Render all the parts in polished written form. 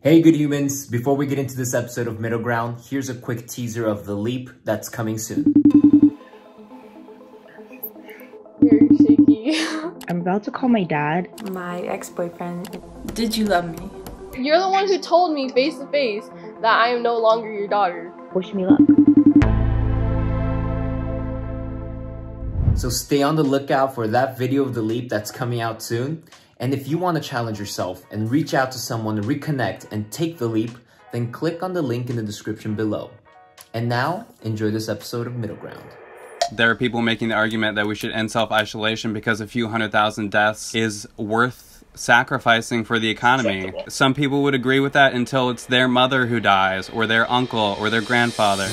Hey good humans, before we get into this episode of Middle Ground, here's a quick teaser of the leap that's coming soon. Very shaky. I'm about to call my dad. My ex-boyfriend. Did you love me? You're the one who told me face to face that I am no longer your daughter. Wish me luck. So stay on the lookout for that video of the leap that's coming out soon. And if you want to challenge yourself and reach out to someone to reconnect and take the leap, then click on the link in the description below. And now, enjoy this episode of Middle Ground. There are people making the argument that we should end self-isolation because a few 100,000 deaths is worth sacrificing for the economy. Some people would agree with that until it's their mother who dies, or their uncle, or their grandfather.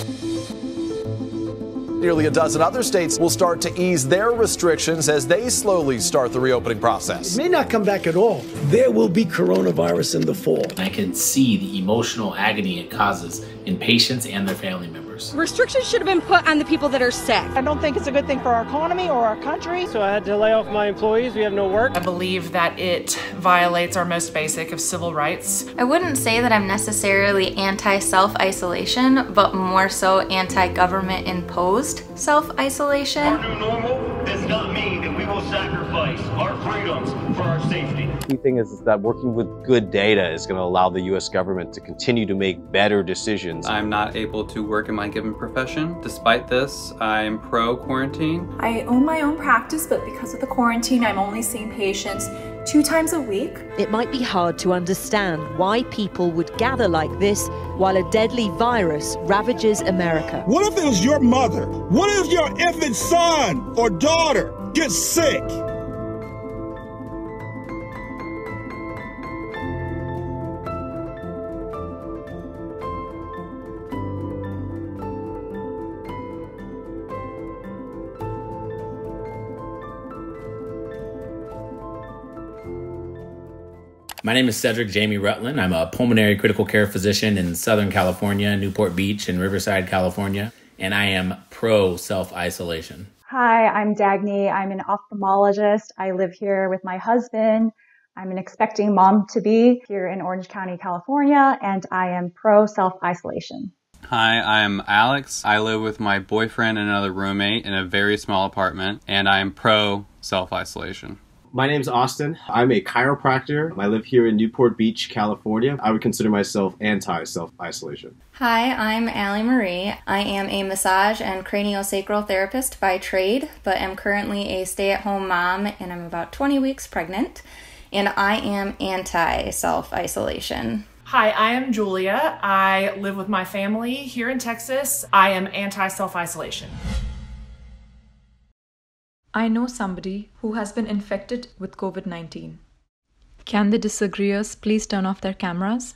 Nearly a dozen other states will start to ease their restrictions as they slowly start the reopening process. It may not come back at all. There will be coronavirus in the fall. I can see the emotional agony it causes in patients and their family members. Restrictions should have been put on the people that are sick. I don't think it's a good thing for our economy or our country. So I had to lay off my employees. We have no work. I believe that it violates our most basic of civil rights. I wouldn't say that I'm necessarily anti-self-isolation, but more so anti-government imposed self-isolation. Our new normal does not mean that we will sacrifice our freedoms for our safety. The key thing is that working with good data is going to allow the U.S. government to continue to make better decisions. I'm not able to work in my given profession. Despite this, I'm pro-quarantine. I own my own practice, but because of the quarantine, I'm only seeing patients 2 times a week. It might be hard to understand why people would gather like this while a deadly virus ravages America. What if it was your mother? What if your infant son or daughter gets sick? My name is Cedric Jamie Rutland. I'm a pulmonary critical care physician in Southern California, Newport Beach, and Riverside, California, and I am pro self-isolation. Hi, I'm Dagny. I'm an ophthalmologist. I live here with my husband. I'm an expecting mom-to-be here in Orange County, California, and I am pro self-isolation. Hi, I'm Alex. I live with my boyfriend and another roommate in a very small apartment, and I am pro self-isolation. My name's Austin. I'm a chiropractor. I live here in Newport Beach, California. I would consider myself anti-self-isolation. Hi, I'm Allie Marie. I am a massage and craniosacral therapist by trade, but am currently a stay-at-home mom, and I'm about 20 weeks pregnant, and I am anti-self-isolation. Hi, I am Julia. I live with my family here in Texas. I am anti-self-isolation. I know somebody who has been infected with COVID-19. Can the disagreeers please turn off their cameras?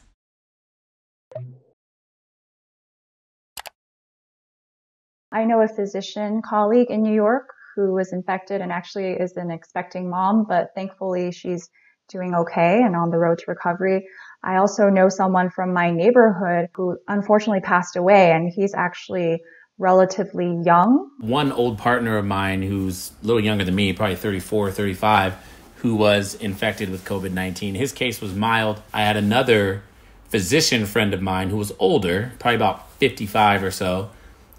I know a physician colleague in New York who was infected and actually is an expecting mom, but thankfully she's doing okay and on the road to recovery. I also know someone from my neighborhood who unfortunately passed away, and he's actually relatively young. One old partner of mine who's a little younger than me, probably 34, 35, who was infected with COVID-19. His case was mild. I had another physician friend of mine who was older, probably about 55 or so.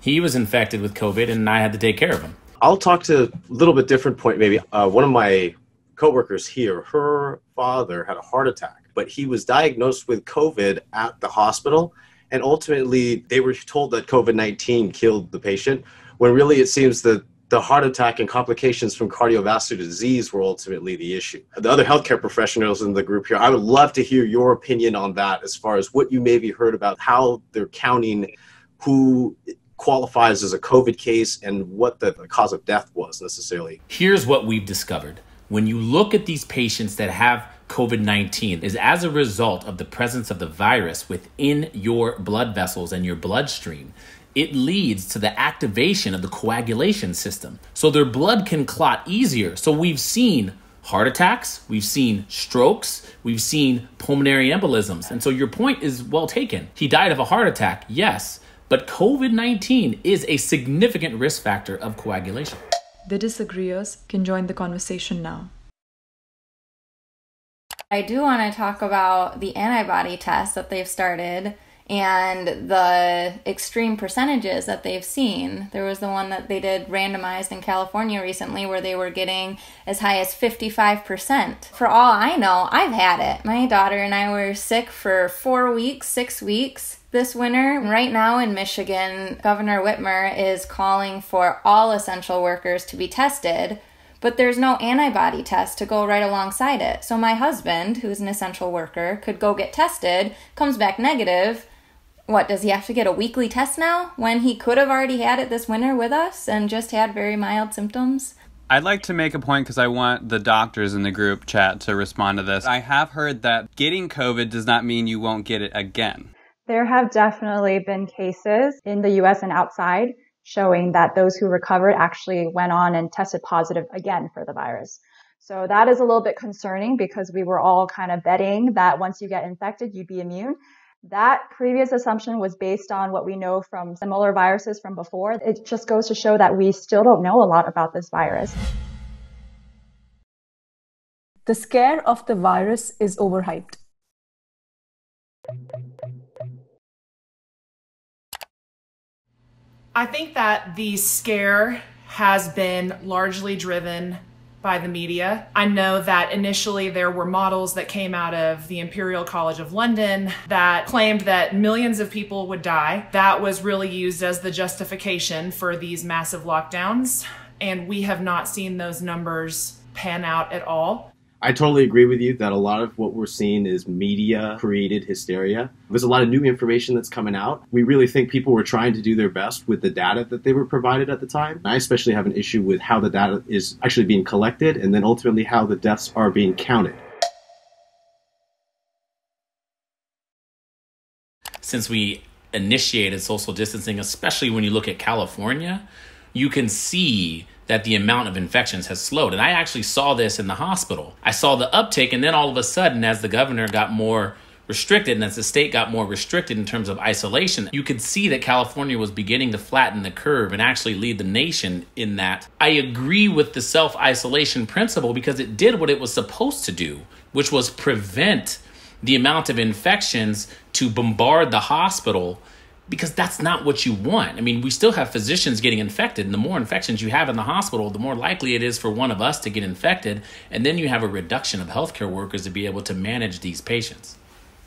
He was infected with COVID and I had to take care of him. I'll talk to a little bit different point maybe. One of my coworkers here, her father had a heart attack, but he was diagnosed with COVID at the hospital. And ultimately, they were told that COVID-19 killed the patient, when really it seems that the heart attack and complications from cardiovascular disease were ultimately the issue. The other healthcare professionals in the group here, I would love to hear your opinion on that as far as what you maybe heard about how they're counting who qualifies as a COVID case and what the cause of death was necessarily. Here's what we've discovered. When you look at these patients that have COVID-19 is as a result of the presence of the virus within your blood vessels and your bloodstream. It leads to the activation of the coagulation system. So their blood can clot easier. So we've seen heart attacks, we've seen strokes, we've seen pulmonary embolisms. And so your point is well taken. He died of a heart attack, yes, but COVID-19 is a significant risk factor of coagulation. The disagreeers can join the conversation now. I do want to talk about the antibody test that they've started and the extreme percentages that they've seen. There was the one that they did randomized in California recently where they were getting as high as 55%. For all I know, I've had it. My daughter and I were sick for 4 weeks, 6 weeks this winter. Right now in Michigan, Governor Whitmer is calling for all essential workers to be tested, but there's no antibody test to go right alongside it. So my husband, who's an essential worker, could go get tested, comes back negative. What, does he have to get a weekly test now when he could have already had it this winter with us and just had very mild symptoms? I'd like to make a point because I want the doctors in the group chat to respond to this. I have heard that getting COVID does not mean you won't get it again. There have definitely been cases in the US and outside showing that those who recovered actually went on and tested positive again for the virus. So that is a little bit concerning because we were all kind of betting that once you get infected, you'd be immune. That previous assumption was based on what we know from similar viruses from before. It just goes to show that we still don't know a lot about this virus. The scare of the virus is overhyped. I think that the scare has been largely driven by the media. I know that initially there were models that came out of the Imperial College of London that claimed that millions of people would die. That was really used as the justification for these massive lockdowns, and we have not seen those numbers pan out at all. I totally agree with you that a lot of what we're seeing is media-created hysteria. There's a lot of new information that's coming out. We really think people were trying to do their best with the data that they were provided at the time. I especially have an issue with how the data is actually being collected and then ultimately how the deaths are being counted. Since we initiated social distancing, especially when you look at California, you can see that the amount of infections has slowed. And I actually saw this in the hospital. I saw the uptake, and then all of a sudden, as the governor got more restricted and as the state got more restricted in terms of isolation, you could see that California was beginning to flatten the curve and actually lead the nation in that. I agree with the self-isolation principle because it did what it was supposed to do, which was prevent the amount of infections to bombard the hospital, because that's not what you want. I mean, we still have physicians getting infected, and the more infections you have in the hospital, the more likely it is for one of us to get infected, and then you have a reduction of healthcare workers to be able to manage these patients.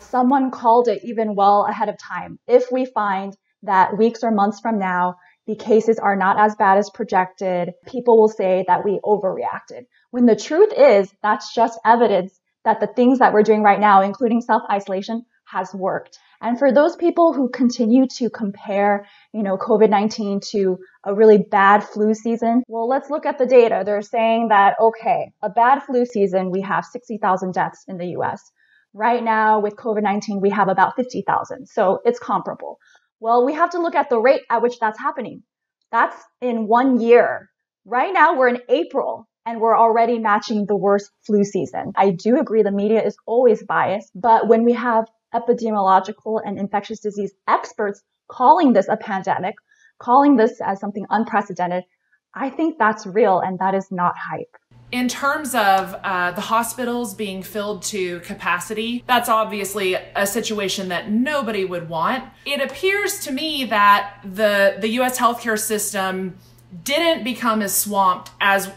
Someone called it even well ahead of time. If we find that weeks or months from now, the cases are not as bad as projected, people will say that we overreacted. When the truth is, that's just evidence that the things that we're doing right now, including self-isolation, has worked. And for those people who continue to compare, COVID-19 to a really bad flu season, well, let's look at the data. They're saying that, okay, a bad flu season, we have 60,000 deaths in the US. Right now with COVID-19, we have about 50,000. So it's comparable. Well, we have to look at the rate at which that's happening. That's in 1 year. Right now we're in April and we're already matching the worst flu season. I do agree the media is always biased, but when we have epidemiological and infectious disease experts calling this a pandemic, calling this as something unprecedented, I think that's real and that is not hype. In terms of the hospitals being filled to capacity, that's obviously a situation that nobody would want. It appears to me that the US healthcare system didn't become as swamped as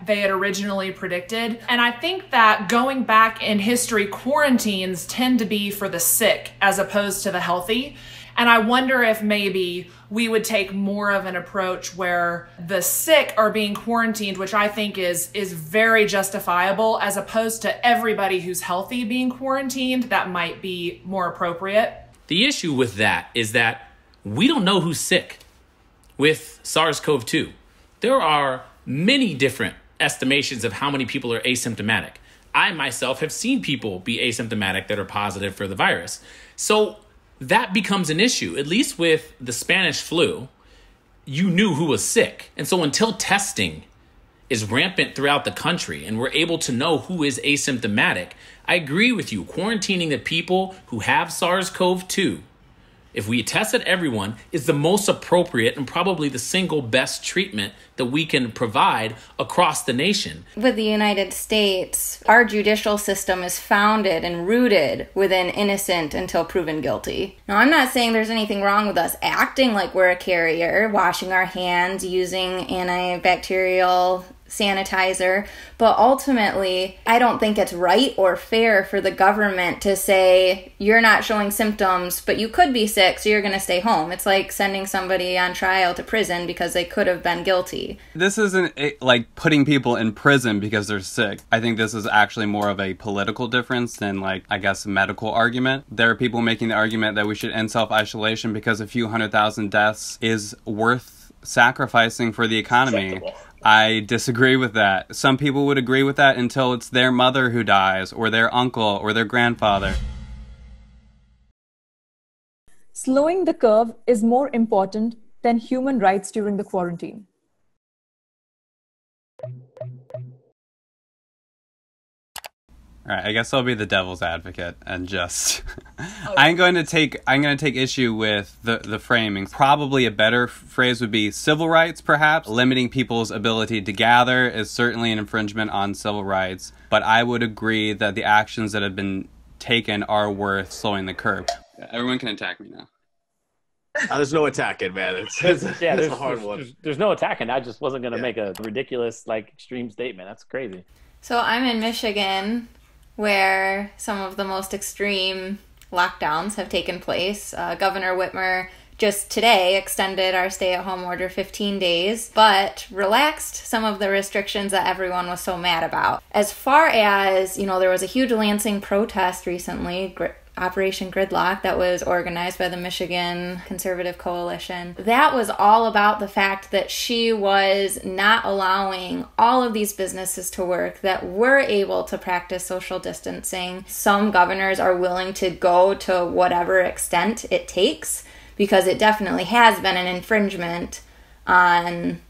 they had originally predicted. And I think that going back in history, quarantines tend to be for the sick as opposed to the healthy. And I wonder if maybe we would take more of an approach where the sick are being quarantined, which I think is very justifiable, as opposed to everybody who's healthy being quarantined. That might be more appropriate. The issue with that is that we don't know who's sick with SARS-CoV-2. There are many different estimations of how many people are asymptomatic. I myself have seen people be asymptomatic that are positive for the virus. So that becomes an issue. At least with the Spanish flu, you knew who was sick. And so until testing is rampant throughout the country and we're able to know who is asymptomatic, I agree with you. Quarantining the people who have SARS-CoV-2 if we tested everyone, is the most appropriate and probably the single best treatment that we can provide across the nation. With the United States, our judicial system is founded and rooted within innocent until proven guilty. Now, I'm not saying there's anything wrong with us acting like we're a carrier, washing our hands, using antibacterial sanitizer, but ultimately, I don't think it's right or fair for the government to say, you're not showing symptoms, but you could be sick, so you're going to stay home. It's like sending somebody on trial to prison because they could have been guilty. This isn't like putting people in prison because they're sick. I think this is actually more of a political difference than, like, I guess, a medical argument. There are people making the argument that we should end self-isolation because a few 100,000 deaths is worth sacrificing for the economy. I disagree with that. Some people would agree with that until it's their mother who dies, or their uncle, or their grandfather. Slowing the curve is more important than human rights during the quarantine. All right, I guess I'll be the devil's advocate and just I'm going to take issue with the framing. Probably a better phrase would be civil rights, perhaps. Limiting people's ability to gather is certainly an infringement on civil rights, but I would agree that the actions that have been taken are worth slowing the curve. Everyone can attack me now. There's no attacking, man. It's a hard one. There's no attacking. I just wasn't going to make a ridiculous, like, extreme statement. That's crazy. So I'm in Michigan, where some of the most extreme lockdowns have taken place. Governor Whitmer just today extended our stay-at-home order 15 days, but relaxed some of the restrictions that everyone was so mad about. As far as, there was a huge Lansing protest recently, Operation Gridlock, that was organized by the Michigan Conservative Coalition. That was all about the fact that she was not allowing all of these businesses to work that were able to practice social distancing. Some governors are willing to go to whatever extent it takes, because it definitely has been an infringement on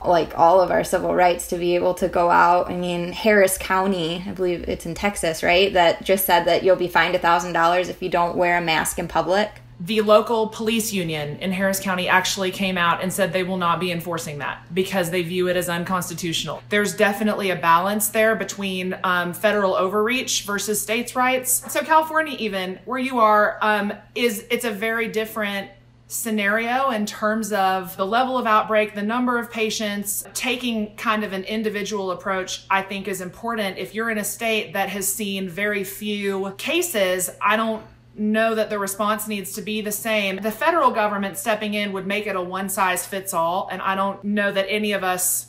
all of our civil rights to be able to go out. I mean, Harris County, I believe it's in Texas, right, that just said that you'll be fined $1,000 if you don't wear a mask in public. The local police union in Harris County actually came out and said they will not be enforcing that because they view it as unconstitutional. There's definitely a balance there between federal overreach versus states' rights. So California, even where you are, it's a very different scenario in terms of the level of outbreak, the number of patients. Taking kind of an individual approach, I think, is important. If you're in a state that has seen very few cases, I don't know that the response needs to be the same. The federal government stepping in would make it a one-size-fits-all, and I don't know that any of us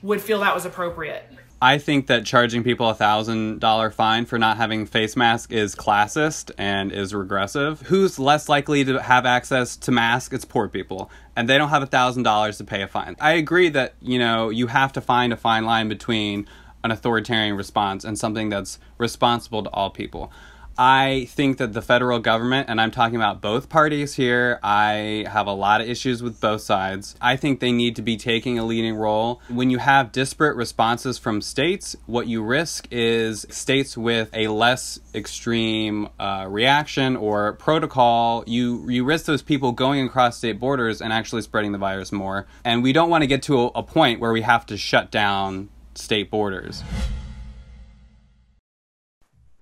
would feel that was appropriate. I think that charging people a $1,000 fine for not having face mask is classist and is regressive. Who's less likely to have access to masks? It's poor people. And they don't have $1,000 to pay a fine. I agree that, you have to find a fine line between an authoritarian response and something that's responsible to all people. I think that the federal government, and I'm talking about both parties here, I have a lot of issues with both sides. I think they need to be taking a leading role. When you have disparate responses from states, what you risk is states with a less extreme reaction or protocol. You risk those people going across state borders and actually spreading the virus more. And we don't want to get to a point where we have to shut down state borders.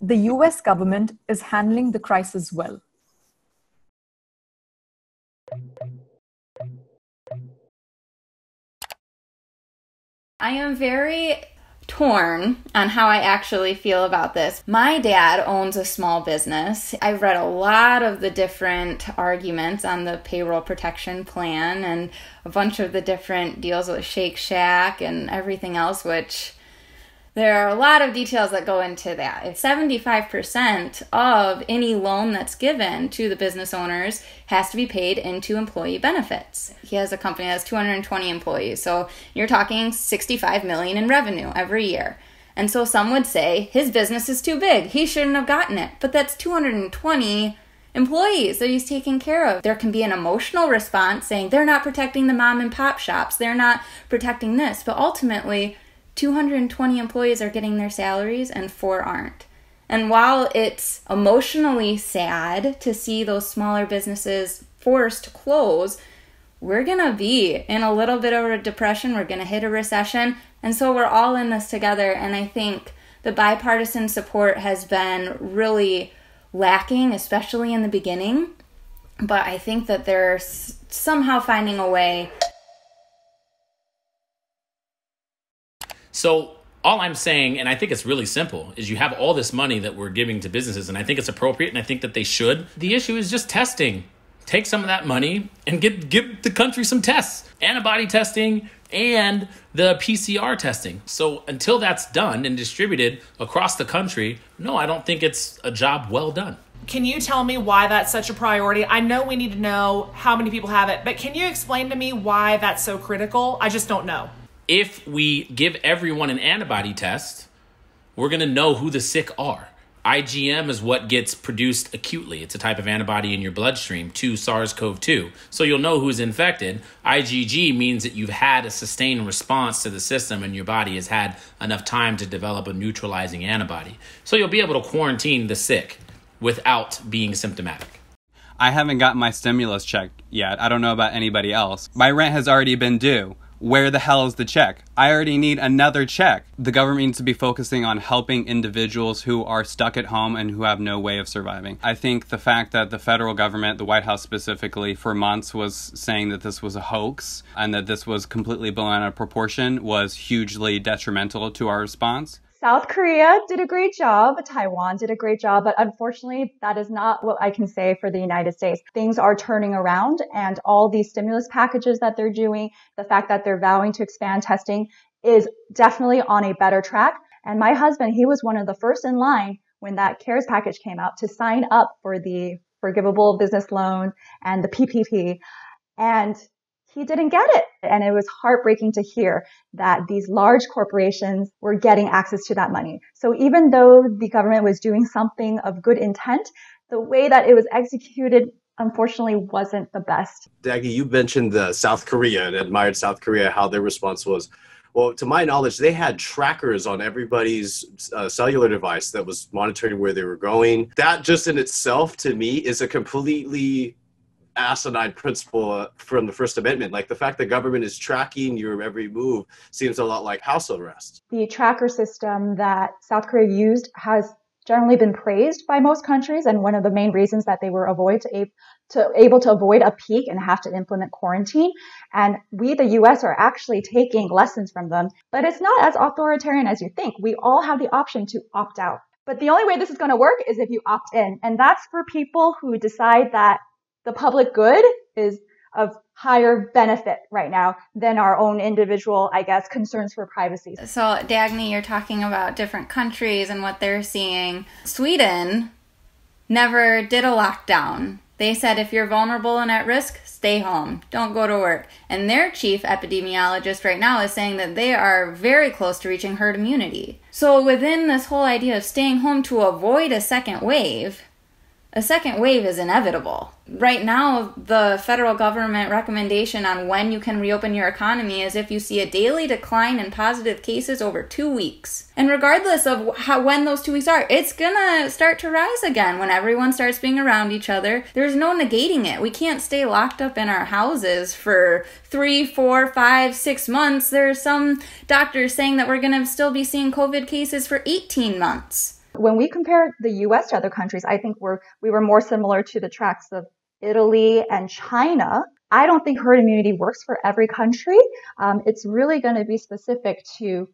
The US government is handling the crisis well. I am very torn on how I actually feel about this. My dad owns a small business. I've read a lot of the different arguments on the payroll protection plan and a bunch of the different deals with Shake Shack and everything else, which there are a lot of details that go into that. If 75% of any loan that's given to the business owners has to be paid into employee benefits. He has a company that has 220 employees, so you're talking $65 million in revenue every year. And so some would say his business is too big. He shouldn't have gotten it. But that's 220 employees that he's taking care of. There can be an emotional response saying they're not protecting the mom and pop shops. They're not protecting this. But ultimately, 220 employees are getting their salaries and 4 aren't. And while it's emotionally sad to see those smaller businesses forced to close, we're going to be in a little bit of a depression. We're going to hit a recession. And so we're all in this together. And I think the bipartisan support has been really lacking, especially in the beginning. But I think that they're somehow finding a way. So all I'm saying, and I think it's really simple, is you have all this money that we're giving to businesses, and I think it's appropriate, and I think that they should. The issue is just testing. Take some of that money and give the country some tests. Antibody testing and the PCR testing. So until that's done and distributed across the country, no, I don't think it's a job well done. Can you tell me why that's such a priority? I know we need to know how many people have it, but can you explain to me why that's so critical? I just don't know. If we give everyone an antibody test, we're going to know who the sick are. IgM is what gets produced acutely. It's a type of antibody in your bloodstream to SARS-CoV-2. So you'll know who's infected. IgG means that you've had a sustained response to the system and your body has had enough time to develop a neutralizing antibody. So you'll be able to quarantine the sick without being symptomatic. I haven't gotten my stimulus check yet. I don't know about anybody else. My rent has already been due. Where the hell is the check? I already need another check. The government needs to be focusing on helping individuals who are stuck at home and who have no way of surviving. I think the fact that the federal government, the White House specifically, for months was saying that this was a hoax and that this was completely blown out of proportion was hugely detrimental to our response. South Korea did a great job. Taiwan did a great job. But unfortunately, that is not what I can say for the United States. Things are turning around, and all these stimulus packages that they're doing, the fact that they're vowing to expand testing is definitely on a better track. And my husband, he was one of the first in line when that CARES package came out to sign up for the forgivable business loan and the PPP. And he didn't get it. And it was heartbreaking to hear that these large corporations were getting access to that money. So even though the government was doing something of good intent, the way that it was executed, unfortunately, wasn't the best. Daggy, you mentioned South Korea and admired South Korea, how their response was. Well, to my knowledge, they had trackers on everybody's cellular device that was monitoring where they were going. That just in itself, to me, is a completely asinine principle from the First Amendment. Like the fact that government is tracking your every move seems a lot like house arrest. The tracker system that South Korea used has generally been praised by most countries, and one of the main reasons that they were able to avoid a peak and have to implement quarantine. And we, the US, are actually taking lessons from them, but it's not as authoritarian as you think. We all have the option to opt out. But the only way this is going to work is if you opt in, and that's for people who decide that the public good is of higher benefit right now than our own individual, I guess, concerns for privacy. So, Dagny, you're talking about different countries and what they're seeing. Sweden never did a lockdown. They said if you're vulnerable and at risk, stay home. Don't go to work. And their chief epidemiologist right now is saying that they are very close to reaching herd immunity. So within this whole idea of staying home to avoid a second wave is inevitable. Right now, the federal government recommendation on when you can reopen your economy is if you see a daily decline in positive cases over 2 weeks. And regardless of when those 2 weeks are, it's gonna start to rise again when everyone starts being around each other. There's no negating it. We can't stay locked up in our houses for 3, 4, 5, 6 months. There's some doctors saying that we're gonna still be seeing COVID cases for 18 months. When we compare the US to other countries, I think we were more similar to the tracks of Italy and China. I don't think herd immunity works for every country. It's really going to be specific to,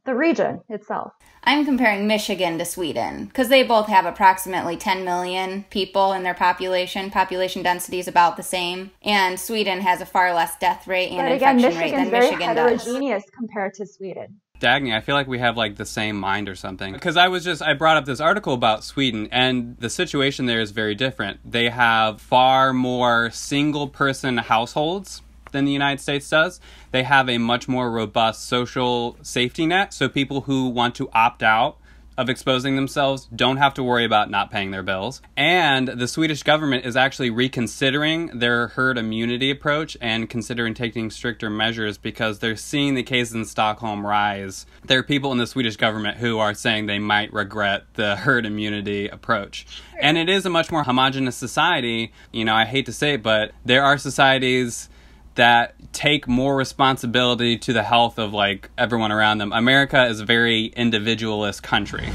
the region itself. I'm comparing Michigan to Sweden because they both have approximately 10 million people in their population. Population density is about the same. And Sweden has a far less death rate and infection rate than Michigan does. But again, Michigan is very heterogeneous compared to Sweden. Dagny, I feel like we have like the same mind or something. Because I brought up this article about Sweden, and the situation there is very different. They have far more single-person households than the United States does. They have a much more robust social safety net. So people who want to opt out of exposing themselves don't have to worry about not paying their bills. And the Swedish government is actually reconsidering their herd immunity approach and considering taking stricter measures because they're seeing the cases in Stockholm rise. There are people in the Swedish government who are saying they might regret the herd immunity approach. And it is a much more homogenous society. You know, I hate to say it, but there are societies that take more responsibility to the health of like everyone around them. America is a very individualist country.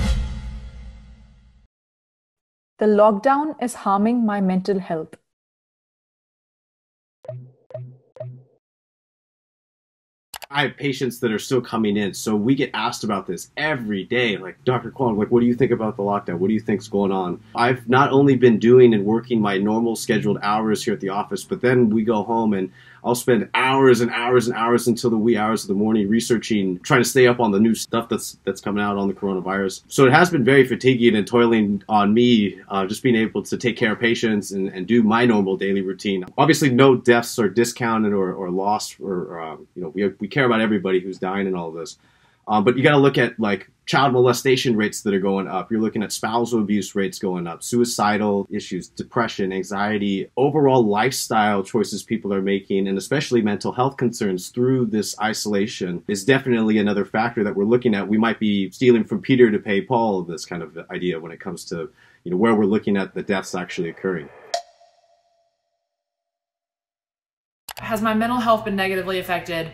The lockdown is harming my mental health. I have patients that are still coming in, so we get asked about this every day. Like, Dr. Kwong, like, what do you think about the lockdown? What do you think's going on? I've not only been doing and working my normal scheduled hours here at the office, but then we go home and I'll spend hours and hours and hours until the wee hours of the morning researching, trying to stay up on the new stuff that's coming out on the coronavirus. So it has been very fatiguing and toiling on me, just being able to take care of patients and do my normal daily routine. Obviously, no deaths are discounted or lost, or you know, we care about everybody who's dying in all of this. But you got to look at like child molestation rates that are going up. You're looking at spousal abuse rates going up, suicidal issues, depression, anxiety, overall lifestyle choices people are making, and especially mental health concerns through this isolation is definitely another factor that we're looking at. We might be stealing from Peter to pay Paul, this kind of idea when it comes to, you know, where we're looking at the deaths actually occurring. Has my mental health been negatively affected?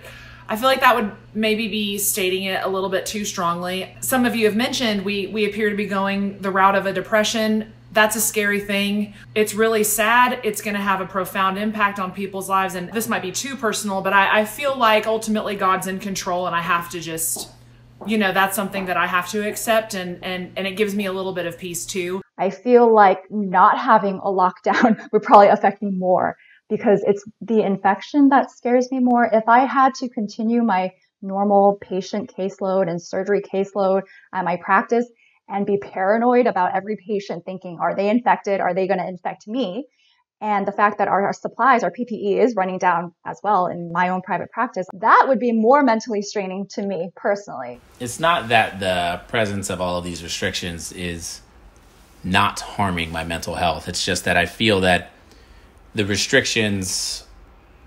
I feel like that would maybe be stating it a little bit too strongly. Some of you have mentioned we appear to be going the route of a depression. That's a scary thing. It's really sad. It's going to have a profound impact on people's lives. And this might be too personal, but I feel like ultimately God's in control and I have to just, you know, that's something that I have to accept, and it gives me a little bit of peace too. I feel like not having a lockdown would probably affect me more, because it's the infection that scares me more. If I had to continue my normal patient caseload and surgery caseload at my practice and be paranoid about every patient thinking, are they infected? Are they going to infect me? And the fact that our supplies, our PPE is running down as well in my own private practice, that would be more mentally straining to me personally. It's not that the presence of all of these restrictions is not harming my mental health. It's just that I feel that the restrictions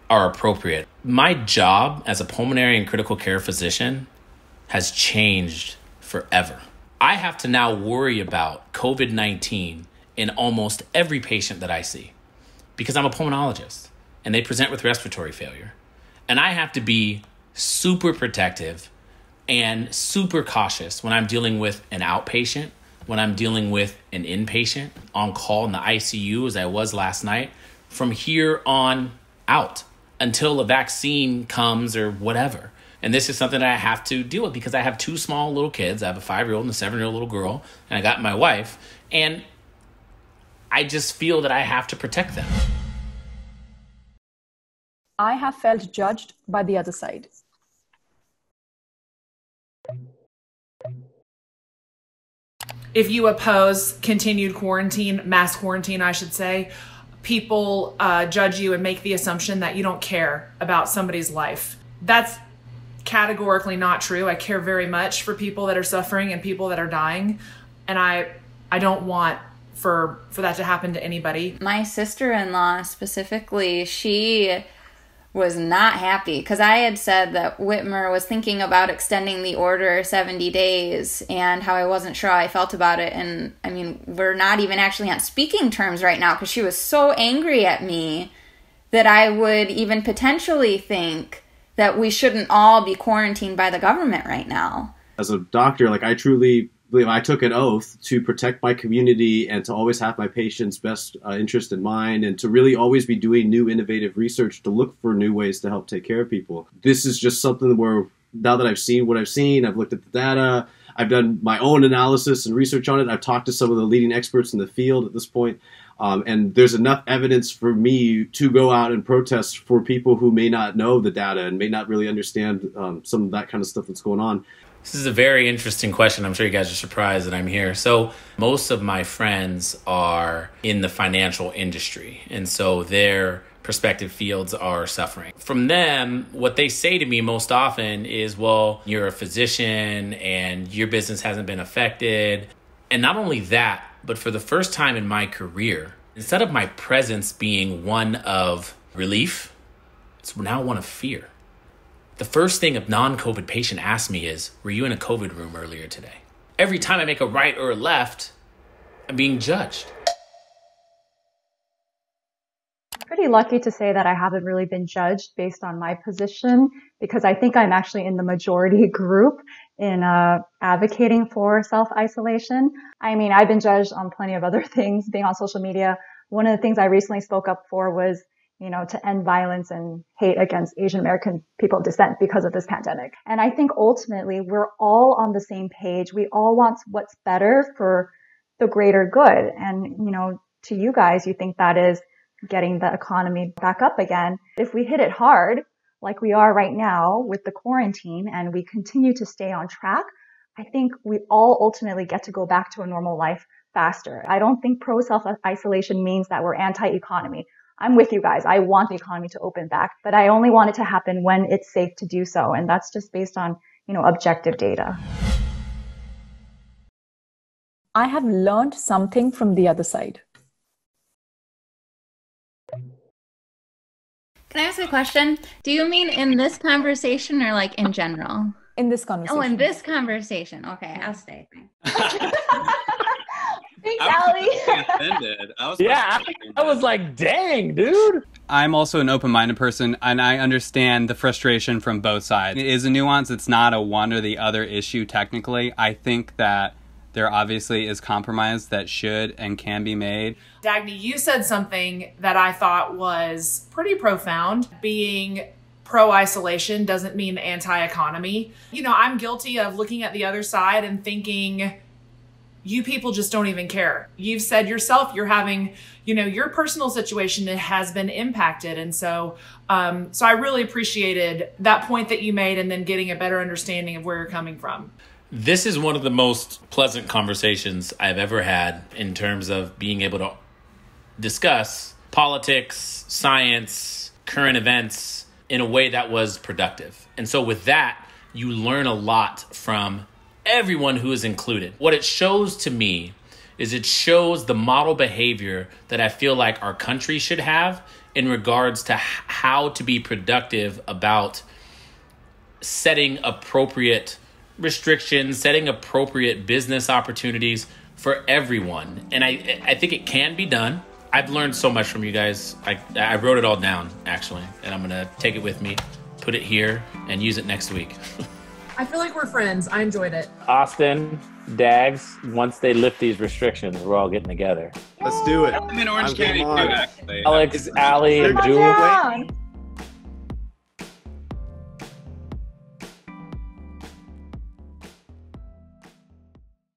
are appropriate. My job as a pulmonary and critical care physician has changed forever. I have to now worry about COVID-19 in almost every patient that I see because I'm a pulmonologist and they present with respiratory failure. And I have to be super protective and super cautious when I'm dealing with an outpatient, when I'm dealing with an inpatient on call in the ICU, as I was last night, from here on out until a vaccine comes or whatever. And this is something that I have to deal with because I have two small little kids. I have a 5-year-old and a 7-year-old little girl, and I got my wife, and I just feel that I have to protect them. I have felt judged by the other side. If you oppose continued quarantine, mass quarantine, I should say, people judge you and make the assumption that you don't care about somebody's life. That's categorically not true. I care very much for people that are suffering and people that are dying. And I don't want for that to happen to anybody. My sister-in-law specifically, she was not happy because I had said that Whitmer was thinking about extending the order 70 days and how I wasn't sure how I felt about it. And I mean, we're not even actually on speaking terms right now because she was so angry at me that I would even potentially think that we shouldn't all be quarantined by the government right now. As a doctor, like, I truly believe I took an oath to protect my community and to always have my patients' best interest in mind, and to really always be doing new innovative research to look for new ways to help take care of people. This is just something where now that I've seen what I've seen, I've looked at the data, I've done my own analysis and research on it, I've talked to some of the leading experts in the field at this point, and there's enough evidence for me to go out and protest for people who may not know the data and may not really understand some of that kind of stuff that's going on. This is a very interesting question. I'm sure you guys are surprised that I'm here. So most of my friends are in the financial industry, and so their prospective fields are suffering. From them, what they say to me most often is, well, you're a physician and your business hasn't been affected. And not only that, but for the first time in my career, instead of my presence being one of relief, it's now one of fear. The first thing a non-COVID patient asks me is, were you in a COVID room earlier today? Every time I make a right or a left, I'm being judged. Pretty lucky to say that I haven't really been judged based on my position, because I think I'm actually in the majority group in advocating for self-isolation. I mean, I've been judged on plenty of other things being on social media. One of the things I recently spoke up for was, to end violence and hate against Asian American people of descent because of this pandemic. And I think ultimately we're all on the same page. We all want what's better for the greater good. And, to you guys, you think that is getting the economy back up again. If we hit it hard, like we are right now with the quarantine, and we continue to stay on track, I think we all ultimately get to go back to a normal life faster. I don't think pro-self-isolation means that we're anti-economy. I'm with you guys. I want the economy to open back, but I only want it to happen when it's safe to do so. And that's just based on, objective data. I have learned something from the other side. Can I ask a question? Do you mean in this conversation or like in general? In this conversation. Oh, in this conversation. Okay, I'll stay. Thanks, I was offended. I was like, dang, dude. I'm also an open-minded person, and I understand the frustration from both sides. It is a nuance. It's not a one or the other issue technically. I think that there obviously is compromise that should and can be made. Dagny, you said something that I thought was pretty profound. Being pro-isolation doesn't mean anti-economy. I'm guilty of looking at the other side and thinking, you people just don't even care. You've said yourself, you're having, your personal situation has been impacted. And so I really appreciated that point that you made, and then getting a better understanding of where you're coming from. This is one of the most pleasant conversations I've ever had in terms of being able to discuss politics, science, current events in a way that was productive. And so with that, you learn a lot from everyone who is included. What it shows to me is it shows the model behavior that I feel like our country should have in regards to how to be productive about setting appropriate restrictions, setting appropriate business opportunities for everyone. And I think it can be done. I've learned so much from you guys. I wrote it all down, actually, and I'm going to take it with me, put it here, and use it next week. I feel like we're friends. I enjoyed it. Austin, Dags, once they lift these restrictions, we're all getting together. Let's do it. I'm in Orange County too, actually. Alex, Allie, Come on Jewel. down.